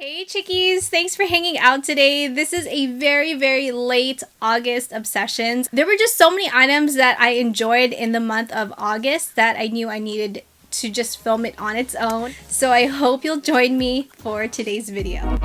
Hey chickies, thanks for hanging out today. This is a very late August obsessions. There were just so many items that I enjoyed in the month of August that I knew I needed to just film it on its own. So I hope you'll join me for today's video.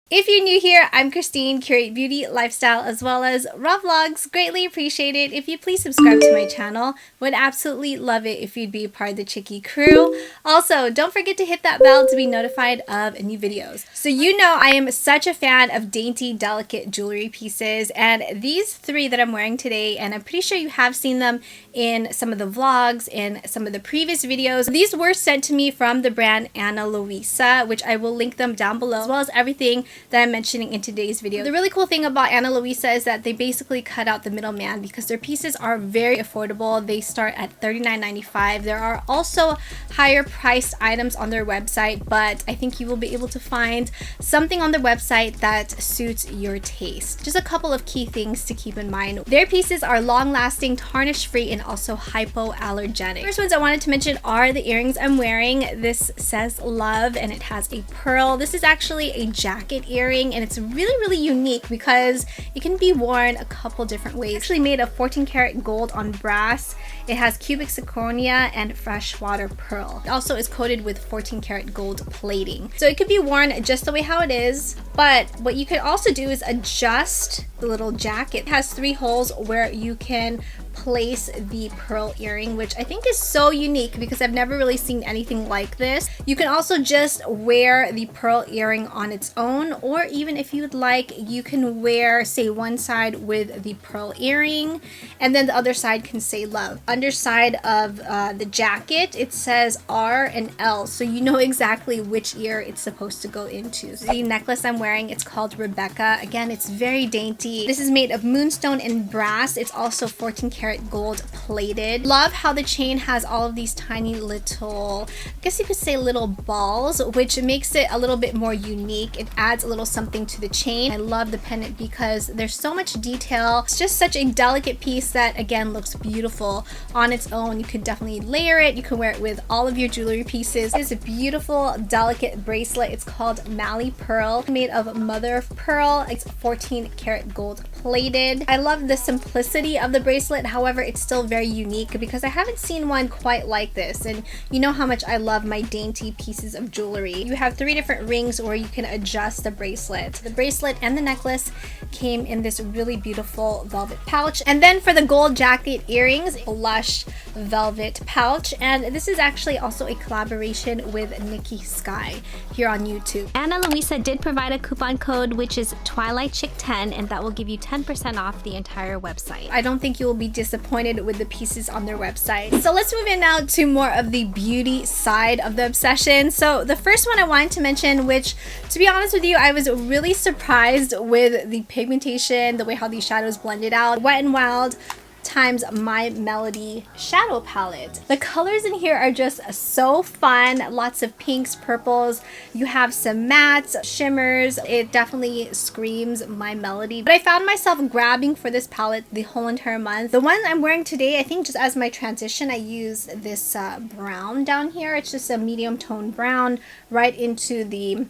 If you're new here, I'm Christine, curate beauty, lifestyle, as well as raw vlogs. Greatly appreciate it if you please subscribe to my channel. Would absolutely love it if you'd be a part of the Chickie crew. Also, don't forget to hit that bell to be notified of new videos. So you know I am such a fan of dainty, delicate jewelry pieces, and these three that I'm wearing today, and I'm pretty sure you have seen them in some of the vlogs and some of the previous videos. These were sent to me from the brand Ana Luisa, which I will link them down below, as well as everything that I'm mentioning in today's video. The really cool thing about Ana Luisa is that they basically cut out the middleman because their pieces are very affordable. They start at $39.95. There are also higher priced items on their website, but I think you will be able to find something on their website that suits your taste. Just a couple of key things to keep in mind. Their pieces are long-lasting, tarnish-free, and also hypoallergenic. First ones I wanted to mention are the earrings I'm wearing. This says love and it has a pearl. This is actually a jacket earring and it's really unique because it can be worn a couple different ways. It's actually made of 14 karat gold on brass. It has cubic zirconia and freshwater pearl. It also is coated with 14 karat gold plating. So it could be worn just the way how it is, but what you could also do is adjust the little jacket. It has 3 holes where you can place the pearl earring, which I think is so unique because I've never really seen anything like this. You can also just wear the pearl earring on its own, or even if you would like, you can wear, say, one side with the pearl earring and then the other side can say love. Underside of the jacket, it says R and L, so you know exactly which ear it's supposed to go into. So the necklace I'm wearing, it's called Rebecca. Again, it's very dainty. This is made of moonstone and brass. It's also 14 karat gold plated. Love how the chain has all of these tiny little, I guess you could say little balls, which makes it a little bit more unique. It adds a little something to the chain. I love the pendant because there's so much detail. It's just such a delicate piece that again looks beautiful on its own. You could definitely layer it. You can wear it with all of your jewelry pieces. It's a beautiful delicate bracelet. It's called Mali Pearl, made of mother of pearl. It's 14 karat gold plated. I love the simplicity of the bracelet. However, it's still very unique because I haven't seen one quite like this, and you know how much I love my dainty pieces of jewelry. You have 3 different rings where you can adjust the bracelet. The bracelet and the necklace came in this really beautiful velvet pouch, and then for the gold jacket earrings, a lush velvet pouch, and this is actually also a collaboration with Nikki Sky here on YouTube. Ana Luisa did provide a coupon code which is TwilightChick10, and that will give you 10% off the entire website. I don't think you will be disappointed with the pieces on their website. So let's move in now to more of the beauty side of the obsession. So the first one I wanted to mention, which to be honest with you, I was really surprised with the pigmentation, the way how these shadows blended out. Wet n Wild times My Melody shadow palette. The colors in here are just so fun. Lots of pinks, purples. You have some mattes, shimmers. It definitely screams My Melody. But I found myself grabbing for this palette the whole entire month. The one I'm wearing today, I think just as my transition, I use this brown down here. It's just a medium tone brown right into the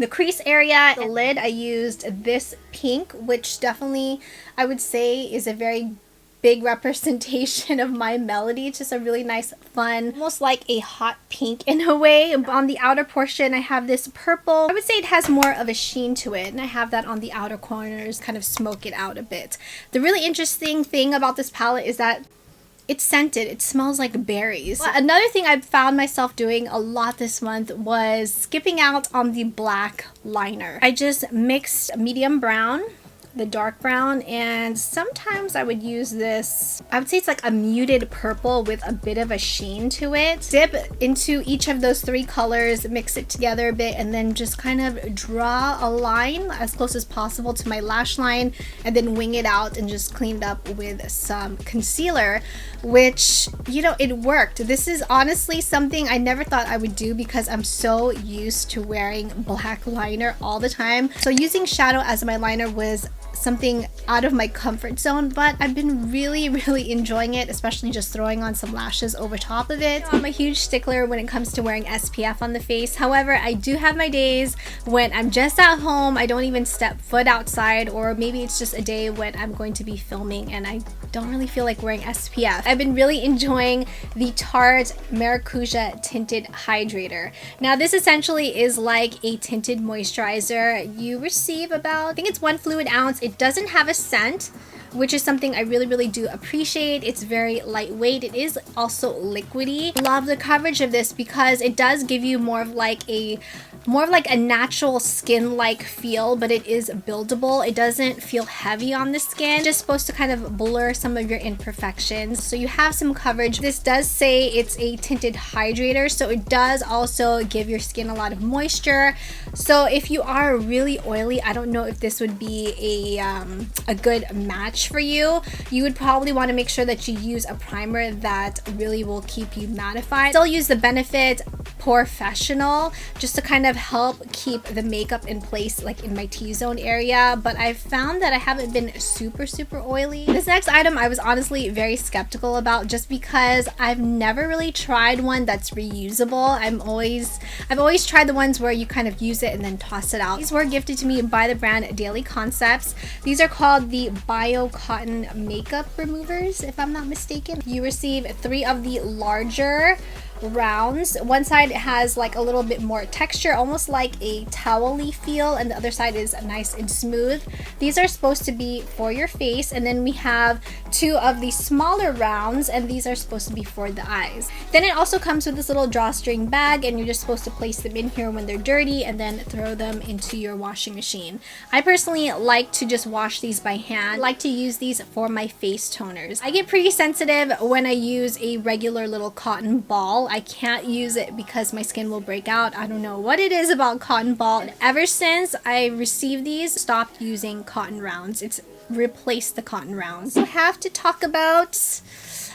crease area. The lid, I used this pink, which definitely I would say is a very big representation of My Melody. It's just a really nice, fun, almost like a hot pink in a way. On the outer portion, I have this purple. I would say it has more of a sheen to it, and I have that on the outer corners, kind of smoke it out a bit. The really interesting thing about this palette is that it's scented. It smells like berries. Another thing I've found myself doing a lot this month was skipping out on the black liner. I just mixed medium brown the dark brown, and sometimes I would use this, I would say it's like a muted purple with a bit of a sheen to it. Dip into each of those 3 colors, mix it together a bit, and then just kind of draw a line as close as possible to my lash line, and then wing it out and just clean it up with some concealer, which, you know, it worked. This is honestly something I never thought I would do because I'm so used to wearing black liner all the time. So using shadow as my liner was something out of my comfort zone, but I've been really enjoying it, especially just throwing on some lashes over top of it. I'm a huge stickler when it comes to wearing SPF on the face. However, I do have my days when I'm just at home, I don't even step foot outside, or maybe it's just a day when I'm going to be filming and I don't really feel like wearing SPF. I've been really enjoying the Tarte Maracuja Tinted Hydrator. Now this essentially is like a tinted moisturizer. You receive about, I think it's 1 fluid ounce. It doesn't have a scent, which is something I really do appreciate. It's very lightweight. It is also liquidy. Love the coverage of this because it does give you more of like a natural skin-like feel, but it is buildable. It doesn't feel heavy on the skin. It's just supposed to kind of blur some of your imperfections, so you have some coverage. This does say it's a tinted hydrator, so it does also give your skin a lot of moisture. So if you are really oily, I don't know if this would be a good match for you. You would probably want to make sure that you use a primer that really will keep you mattified. Still use the Benefit Professional just to kind of help keep the makeup in place, like in my T-zone area, but I've found that I haven't been super oily. This next item I was honestly very skeptical about just because I've never really tried one that's reusable. I've always tried the ones where you kind of use it and then toss it out. These were gifted to me by the brand Daily Concepts. These are called the Bio Cotton Makeup Removers, if I'm not mistaken. You receive 3 of the larger rounds. One side has like a little bit more texture, almost like a towel-y feel, and the other side is nice and smooth. These are supposed to be for your face, and then we have 2 of the smaller rounds, and these are supposed to be for the eyes. Then it also comes with this little drawstring bag, and you're just supposed to place them in here when they're dirty and then throw them into your washing machine. I personally like to just wash these by hand. I like to use these for my face toners. I get pretty sensitive when I use a regular little cotton ball. I can't use it because my skin will break out. I don't know what it is about cotton ball. And ever since I received these, stopped using cotton rounds. It's replaced the cotton rounds. So I have to talk about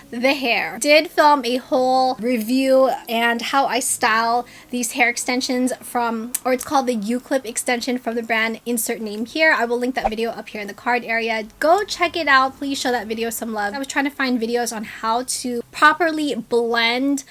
the hair. Did film a whole review and how I style these hair extensions from, or it's called the U-clip extension from the brand Insert Name Here. I will link that video up here in the card area. Go check it out. Please show that video some love. I was trying to find videos on how to properly blend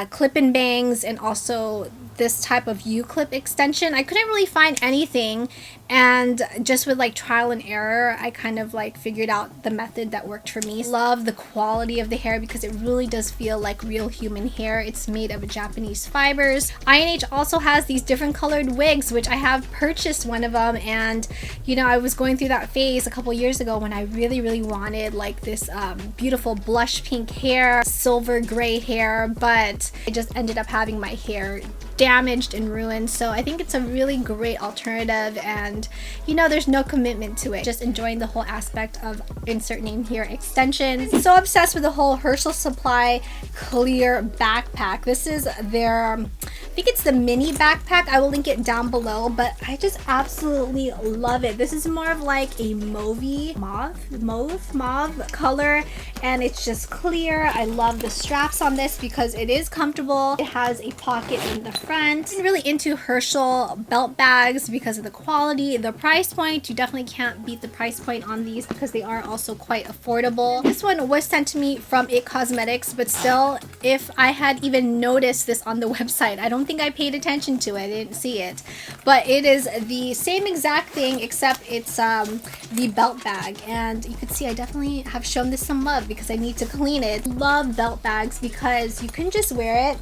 clip-in bangs and also this type of U-clip extension. I couldn't really find anything, and just with like trial and error, I kind of like figured out the method that worked for me. Love the quality of the hair because it really does feel like real human hair. It's made of Japanese fibers. INH also has these different colored wigs, which I have purchased one of them, and you know, I was going through that phase a couple years ago when I really wanted like this beautiful blush pink hair, silver gray hair, but I just ended up having my hair damaged and ruined. So I think it's a really great alternative, and you know, there's no commitment to it. Just enjoying the whole aspect of Insert Name Here extensions. So obsessed with the whole Herschel Supply clear backpack. This is their, I think it's the mini backpack. I will link it down below, but I just absolutely love it. This is more of like a mauve color, and it's just clear. I love the straps on this because it is comfortable. It has a pocket in the front. I'm really into Herschel belt bags because of the quality. The price point, you definitely can't beat the price point on these because they are also quite affordable. This one was sent to me from It Cosmetics, but still, if I had even noticed this on the website, I don't think I paid attention to it. I didn't see it. But it is the same exact thing, except it's the belt bag. And you can see I definitely have shown this some love because I need to clean it. Love belt bags because you can just wear it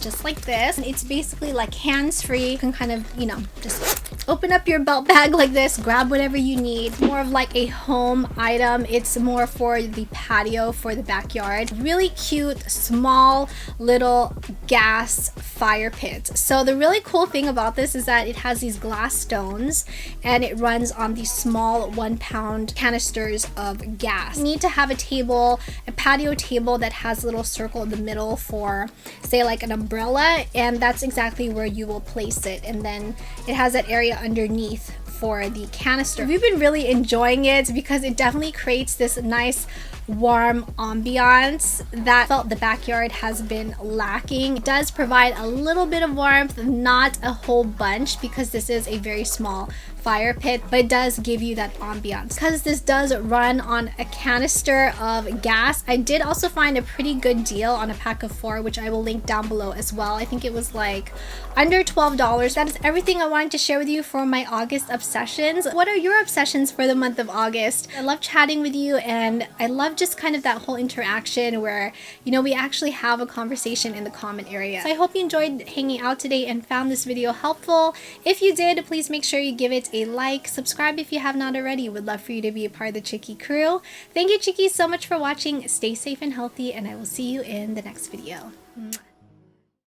just like this. It's basically like hands-free. You can kind of, you know, just open up your belt bag like this, grab whatever you need. More of like a home item. It's more for the patio, for the backyard. Really cute, small, little gas fire pit. So the really cool thing about this is that it has these glass stones and it runs on these small 1-pound canisters of gas. You need to have a table, a patio table that has a little circle in the middle for, say, like an umbrella, and that's exactly where you will place it. And then it has that area underneath for the canister. We've been really enjoying it because it definitely creates this nice warm ambiance that felt the backyard has been lacking. It does provide a little bit of warmth, not a whole bunch because this is a very small fire pit, but it does give you that ambiance. Because this does run on a canister of gas, I did also find a pretty good deal on a pack of 4, which I will link down below as well. I think it was like under $12. That is everything I wanted to share with you for my August obsessions. What are your obsessions for the month of August? I love chatting with you, and I love just kind of that whole interaction where, you know, we actually have a conversation in the comment area. So I hope you enjoyed hanging out today and found this video helpful. If you did, please make sure you give it a like, subscribe if you have not already. Would love for you to be a part of the Chicky crew. Thank you, Chickies, so much for watching. Stay safe and healthy, and I will see you in the next video. Mwah.